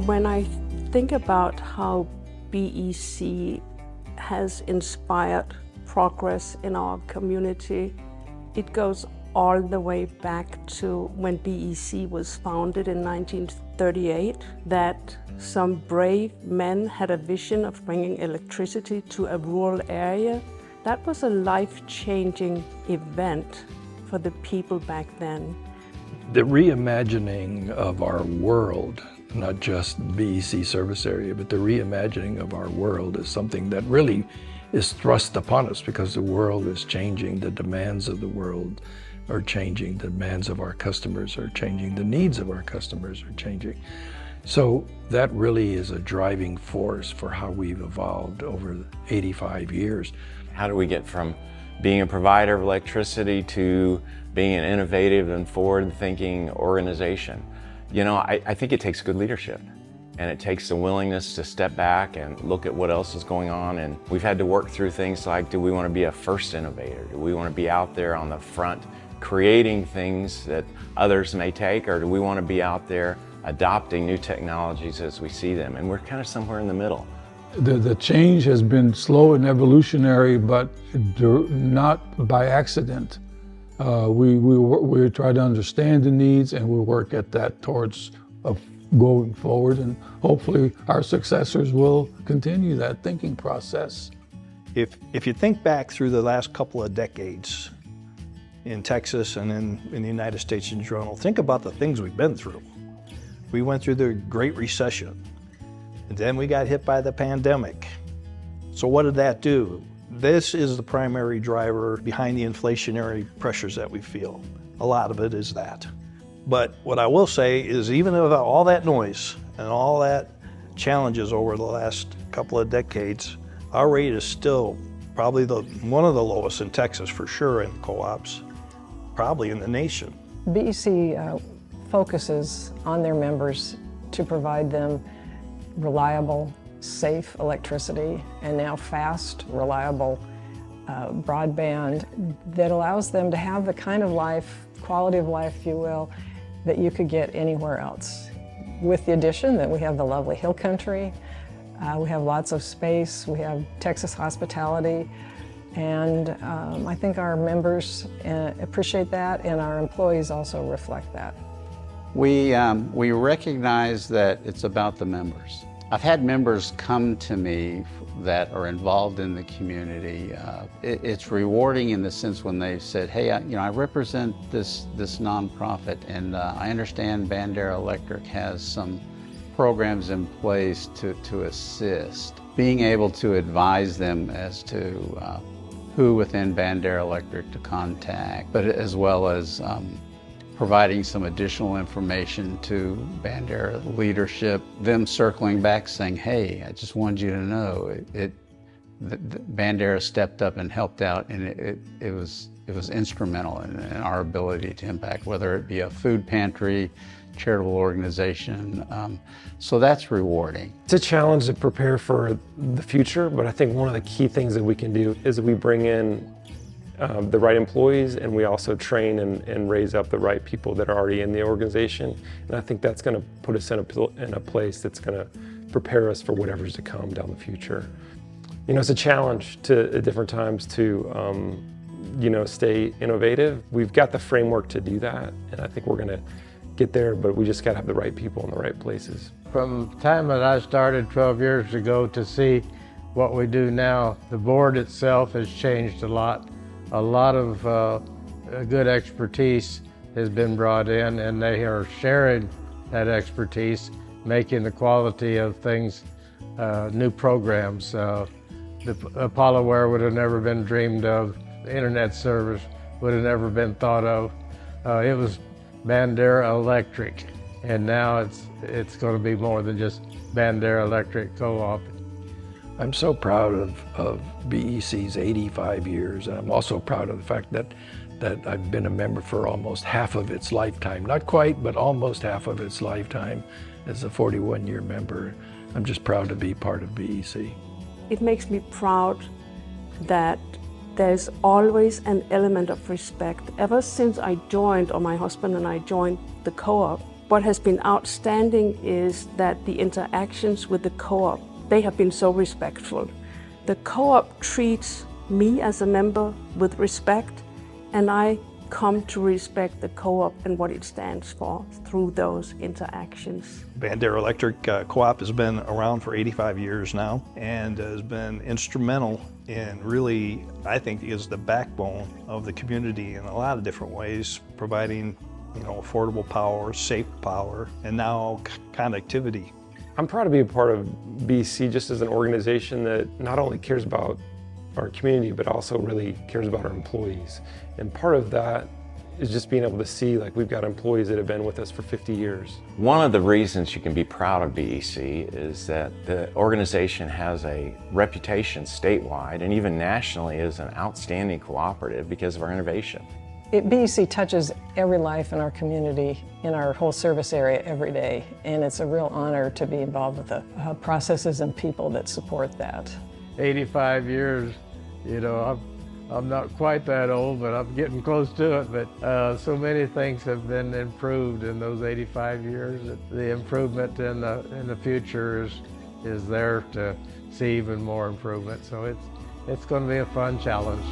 When I think about how BEC has inspired progress in our community, it goes all the way back to when BEC was founded in 1938, that some brave men had a vision of bringing electricity to a rural area. That was a life-changing event for the people back then. The reimagining of our world, not just BEC service area, but the reimagining of our world is something that really is thrust upon us because the world is changing, the demands of the world are changing, the demands of our customers are changing, the needs of our customers are changing. So that really is a driving force for how we've evolved over 85 years. How do we get from being a provider of electricity to being an innovative and forward-thinking organization? You know, I think it takes good leadership, and it takes the willingness to step back and look at what else is going on. And we've had to work through things like, do we want to be a first innovator? Do we want to be out there on the front creating things that others may take, or do we want to be out there adopting new technologies as we see them? And we're kind of somewhere in the middle. The change has been slow and evolutionary, but not by accident. We try to understand the needs, and we work at that towards going forward, and hopefully our successors will continue that thinking process. If you think back through the last couple of decades in Texas and in the United States in general, think about the things we've been through. We went through the Great Recession, and then we got hit by the pandemic. So what did that do? This is the primary driver behind the inflationary pressures that we feel. A lot of it is that. But what I will say is, even with all that noise and all that challenges over the last couple of decades, our rate is still probably one of the lowest in Texas for sure, in co-ops, probably in the nation. BEC focuses on their members to provide them reliable, safe electricity, and now fast, reliable broadband that allows them to have the kind of life, quality of life, if you will, that you could get anywhere else. With the addition that we have the lovely hill country, we have lots of space, we have Texas hospitality, and I think our members appreciate that, and our employees also reflect that. We recognize that it's about the members. I've had members come to me that are involved in the community. It's rewarding in the sense when they've said, hey, I represent this nonprofit, and I understand Bandera Electric has some programs in place to assist. Being able to advise them as to who within Bandera Electric to contact, but as well as providing some additional information to Bandera leadership, them circling back saying, hey, I just wanted you to know Bandera stepped up and helped out, and it was instrumental in our ability to impact, whether it be a food pantry, charitable organization. So that's rewarding. It's a challenge to prepare for the future, but I think one of the key things that we can do is that we bring in the right employees, and we also train and raise up the right people that are already in the organization. And I think that's going to put us in a place that's going to prepare us for whatever's to come down the future. You know, it's a challenge at different times to stay innovative. We've got the framework to do that, and I think we're going to get there, but we just got to have the right people in the right places. From the time that I started 12 years ago to see what we do now, the board itself has changed a lot. A lot of good expertise has been brought in, and they are sharing that expertise, making the quality of things new programs. The ApolloWare would have never been dreamed of. The internet service would have never been thought of. It was Bandera Electric, and now it's going to be more than just Bandera Electric Co-op. I'm so proud of BEC's 85 years, and I'm also proud of the fact that I've been a member for almost half of its lifetime. Not quite, but almost half of its lifetime as a 41-year member. I'm just proud to be part of BEC. It makes me proud that there's always an element of respect. Ever since I joined, or my husband and I joined the co-op, What has been outstanding is that the interactions with the co-op, they have been so respectful. The co-op treats me as a member with respect, and I come to respect the co-op and what it stands for through those interactions. Bandera Electric Co-op has been around for 85 years now and has been instrumental in really, I think, is the backbone of the community in a lot of different ways, providing, affordable power, safe power, and now connectivity. I'm proud to be a part of BEC just as an organization that not only cares about our community, but also really cares about our employees. And part of that is just being able to see, like, we've got employees that have been with us for 50 years. One of the reasons you can be proud of BEC is that the organization has a reputation statewide and even nationally as an outstanding cooperative because of our innovation. BEC touches every life in our community, in our whole service area every day, and it's a real honor to be involved with the processes and people that support that. 85 years, I'm not quite that old, but I'm getting close to it. But so many things have been improved in those 85 years. The improvement in the future is there to see even more improvement. So it's going to be a fun challenge.